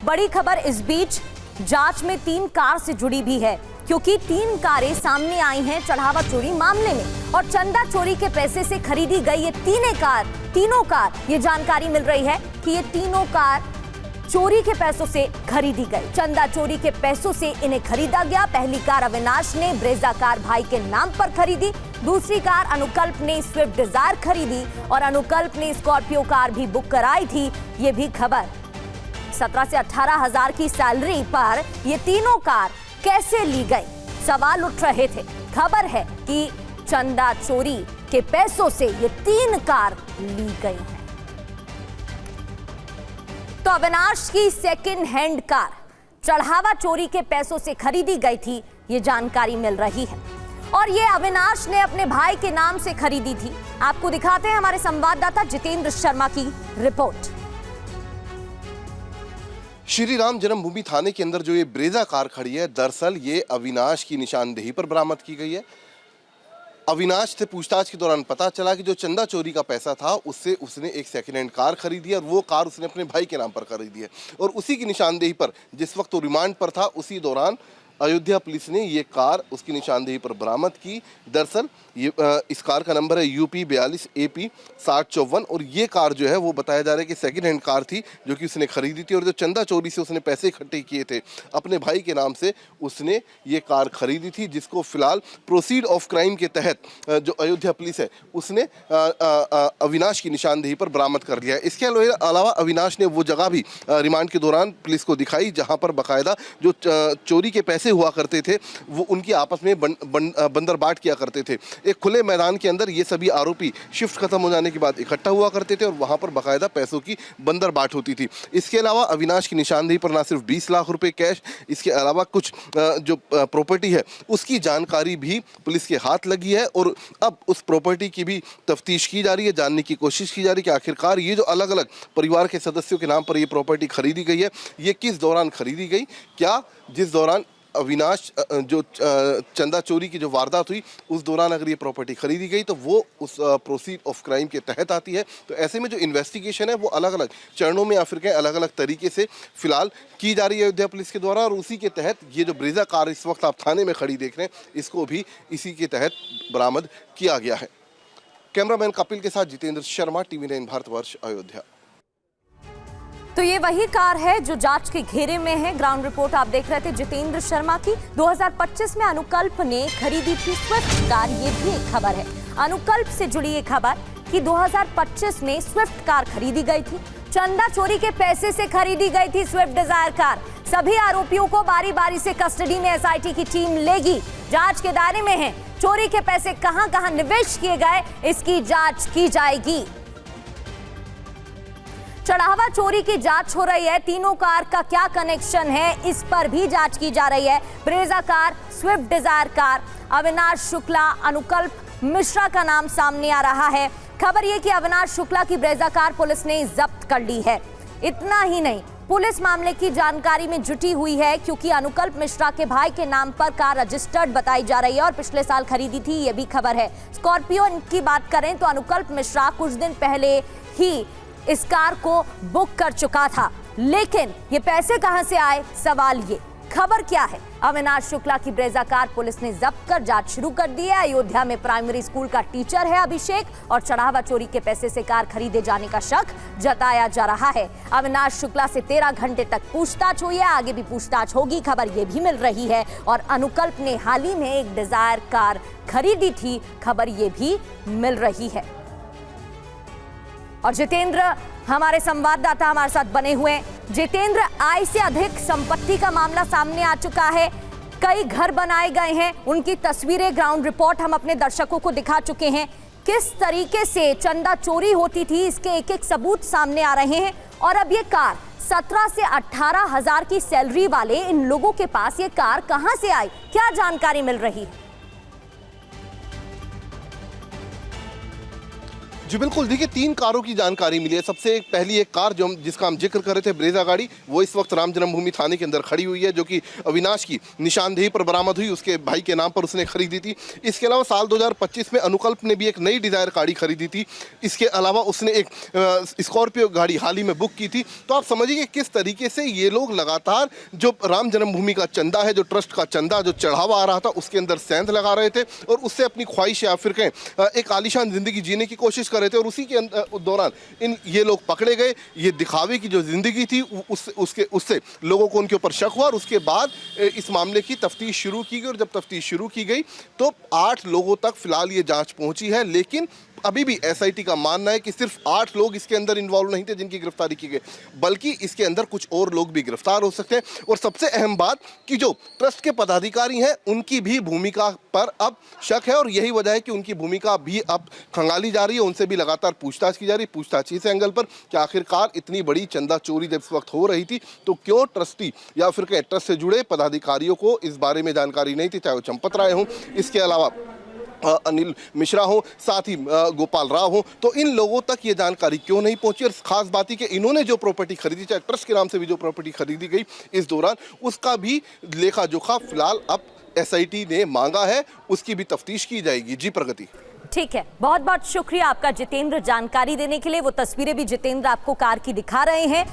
बड़ी खबर इस बीच जांच में 3 कार से जुड़ी भी है, क्योंकि 3 कारें सामने आई हैं चढ़ावा चोरी मामले में और चंदा चोरी के पैसे से खरीदी गई ये तीनों कार ये जानकारी मिल रही है कि ये तीनों कार चोरी के पैसों से खरीदी गई। चंदा चोरी के पैसों से इन्हें खरीदा गया। पहली कार अविनाश ने ब्रेजा कार भाई के नाम पर खरीदी, दूसरी कार अनुकल्प ने स्विफ्ट डिजायर खरीदी और अनुकल्प ने स्कॉर्पियो कार भी बुक कराई थी। ये भी खबर 17 से 18 हजार की सैलरी पर ये तीनों कार कैसे ली गई, सवाल उठ रहे थे। खबर है कि चंदा चोरी के पैसों से ये 3 कार ली गई हैं। तो अविनाश की सेकंड हैंड कार चढ़ावा चोरी के पैसों से खरीदी गई थी, ये जानकारी मिल रही है और ये अविनाश ने अपने भाई के नाम से खरीदी थी। आपको दिखाते हैं हमारे संवाददाता जितेंद्र शर्मा की रिपोर्ट। श्री राम जन्मभूमि थाने के अंदर जो ये ब्रेजा कार खड़ी है, दरअसल ये अविनाश की निशानदेही पर बरामद की गई है। अविनाश से पूछताछ के दौरान पता चला कि जो चंदा चोरी का पैसा था उससे उसने एक सेकेंड हैंड कार खरीदी है और वो कार उसने अपने भाई के नाम पर खरीदी है और उसी की निशानदेही पर जिस वक्त वो रिमांड पर था उसी दौरान अयोध्या पुलिस ने ये कार उसकी निशानदेही पर बरामद की। दरअसल ये इस कार का नंबर है UP 42 AP 6054 और ये कार जो है वो बताया जा रहा है कि सेकंड हैंड कार थी जो कि उसने खरीदी थी और जो चंदा चोरी से उसने पैसे इकट्ठे किए थे अपने भाई के नाम से उसने ये कार खरीदी थी, जिसको फिलहाल प्रोसीड ऑफ क्राइम के तहत जो अयोध्या पुलिस है उसने अविनाश की निशानदेही पर बरामद कर लिया है। इसके अलावा अविनाश ने वो जगह भी रिमांड के दौरान पुलिस को दिखाई जहाँ पर बाकायदा जो चोरी के पैसे हुआ करते थे वो उनकी आपस में बंदरबाट किया करते थे। एक खुले मैदान के अंदर ये सभी आरोपी शिफ्ट खत्म हो जाने के बाद इकट्ठा हुआ करते थे और वहां पर बाकायदा पैसों की बंदरबाट होती थी। इसके अलावा अविनाश की निशानदेही पर ना सिर्फ 20 लाख रुपए कैश, इसके अलावा कुछ जो प्रॉपर्टी है उसकी जानकारी भी पुलिस के हाथ लगी है और अब उस प्रॉपर्टी की भी तफ्तीश की जा रही है, जानने की कोशिश की जा रही है कि आखिरकार ये जो अलग अलग परिवार के सदस्यों के नाम पर ये प्रॉपर्टी खरीदी गई है ये किस दौरान खरीदी गई। क्या जिस दौरान अविनाश जो चंदा चोरी की जो वारदात हुई उस दौरान अगर ये प्रॉपर्टी खरीदी गई तो वो उस प्रोसीड ऑफ क्राइम के तहत आती है। तो ऐसे में जो इन्वेस्टिगेशन है वो अलग अलग चरणों में या फिर कहीं अलग अलग तरीके से फिलहाल की जा रही है अयोध्या पुलिस के द्वारा और उसी के तहत ये जो ब्रेजा कार इस वक्त आप थाने में खड़ी देख रहे हैं इसको भी इसी के तहत बरामद किया गया है। कैमरामैन कपिल के साथ जितेंद्र शर्मा, TV9 भारतवर्ष, अयोध्या। तो ये वही कार है जो जांच के घेरे में है। ग्राउंड रिपोर्ट आप देख रहे थे जितेंद्र शर्मा की। 2025 में अनुकल्प ने खरीदी थी स्विफ्ट कार, ये भी एक खबर है। अनुकल्प से जुड़ी ये खबर कि 2025 में स्विफ्ट कार खरीदी गई थी, चंदा चोरी के पैसे से खरीदी गई थी स्विफ्ट डिजायर कार। सभी आरोपियों को बारी बारी से कस्टडी में SIT की टीम लेगी, जांच के दायरे में है। चोरी के पैसे कहां कहां निवेश किए गए इसकी जांच की जाएगी। चढ़ावा चोरी की जांच हो रही है, तीनों कार का क्या कनेक्शन है इस पर भी जांच की जा रही है। Brezza car, Swift Dzire car, Avinash Shukla, Anukalp Mishra का नाम सामने आ रहा है। खबर यह कि अविनाश शुक्ला की ब्रेजा कार पुलिस ने जब्त कर ली है। इतना ही नहीं, पुलिस मामले की जानकारी में जुटी हुई है क्योंकि अनुकल्प मिश्रा के भाई के नाम पर कार रजिस्टर्ड बताई जा रही है और पिछले साल खरीदी थी, ये भी खबर है। स्कॉर्पियो की बात करें तो अनुकल्प मिश्रा कुछ दिन पहले ही इस कार को बुक कर चुका था, लेकिन ये पैसे कहां से आए, सवाल ये। खबर क्या है, अविनाश शुक्ला की ब्रेजा कार पुलिस ने जब्त कर जांच शुरू कर दी है। अयोध्या में प्राइमरी स्कूल का टीचर है अभिषेक और चढ़ावा चोरी के पैसे से कार खरीदे जाने का शक जताया जा रहा है। अविनाश शुक्ला से 13 घंटे तक पूछताछ हुई है, आगे भी पूछताछ होगी, खबर ये भी मिल रही है। और अनुकल्प ने हाल ही में एक डिजायर कार खरीदी थी, खबर ये भी मिल रही है। और जितेंद्र हमारे संवाददाता हमारे साथ बने हुए हैं। जितेंद्र, आय से अधिक संपत्ति का मामला सामने आ चुका है, कई घर बनाए गए हैं, उनकी तस्वीरें, ग्राउंड रिपोर्ट हम अपने दर्शकों को दिखा चुके हैं। किस तरीके से चंदा चोरी होती थी इसके एक एक सबूत सामने आ रहे हैं और अब ये कार 17 से 18 हजार की सैलरी वाले इन लोगों के पास ये कार कहां से आई, क्या जानकारी मिल रही है? जी बिल्कुल, देखिए 3 कारों की जानकारी मिली है। सबसे पहली एक कार जिसका हम जिक्र कर रहे थे, ब्रेजा गाड़ी, वो इस वक्त राम जन्मभूमि थाने के अंदर खड़ी हुई है, जो कि अविनाश की निशानदेही पर बरामद हुई। उसके भाई के नाम पर उसने खरीदी थी। इसके अलावा साल 2025 में अनुकल्प ने भी एक नई डिजायर गाड़ी खरीदी थी। इसके अलावा उसने एक स्कॉर्पियो गाड़ी हाल ही में बुक की थी। तो आप समझिए कि किस तरीके से ये लोग लगातार जो राम जन्मभूमि का चंदा है, जो ट्रस्ट का चंदा, जो चढ़ावा आ रहा था, उसके अंदर सेंध लगा रहे थे और उससे अपनी ख्वाहिश या फिर कहें एक आलीशान जिंदगी जीने की कोशिश कर रहे थे। और उसी के दौरान ये लोग पकड़े गए। ये दिखावे की जो जिंदगी थी उससे लोगों को उनके ऊपर शक हुआ और उसके बाद इस मामले की तफ्तीश शुरू की गई। और जब तफ्तीश शुरू की गई तो 8 लोगों तक फिलहाल ये जांच पहुंची है। लेकिन अभी भी एसआईटी का मानना है कि सिर्फ 8 लोग इसके अंदर इन्वॉल्व नहीं थे जिनकी गिरफ्तारी की गई, बल्कि इसके अंदर कुछ और लोग भी गिरफ्तार हो सकते हैं। और सबसे अहम बात कि जो ट्रस्ट के पदाधिकारी हैं उनकी भी भूमिका पर अब शक है और यही वजह है कि उनकी भूमिका भी अब खंगाली जा रही है। उनसे भी लगातार पूछताछ की जा रही है। पूछताछ इस एंगल पर कि आखिरकार इतनी बड़ी चंदा चोरी जब इस वक्त हो रही थी तो क्यों ट्रस्टी या फिर कहें ट्रस्ट से जुड़े पदाधिकारियों को इस बारे में जानकारी नहीं थी, चाहे वो चंपत राय हों, इसके अलावा अनिल मिश्रा हो, साथ ही गोपाल राव हो। तो इन लोगों तक ये जानकारी क्यों नहीं पहुंची। और खास बात है कि इन्होंने जो प्रॉपर्टी खरीदी, चाहे ट्रस्ट के नाम से भी जो प्रॉपर्टी खरीदी गई इस दौरान, उसका भी लेखा जोखा फिलहाल अब एसआईटी ने मांगा है, उसकी भी तफ्तीश की जाएगी। जी प्रगति। ठीक है, बहुत बहुत शुक्रिया आपका जितेंद्र जानकारी देने के लिए। वो तस्वीरें भी जितेंद्र आपको कार की दिखा रहे हैं।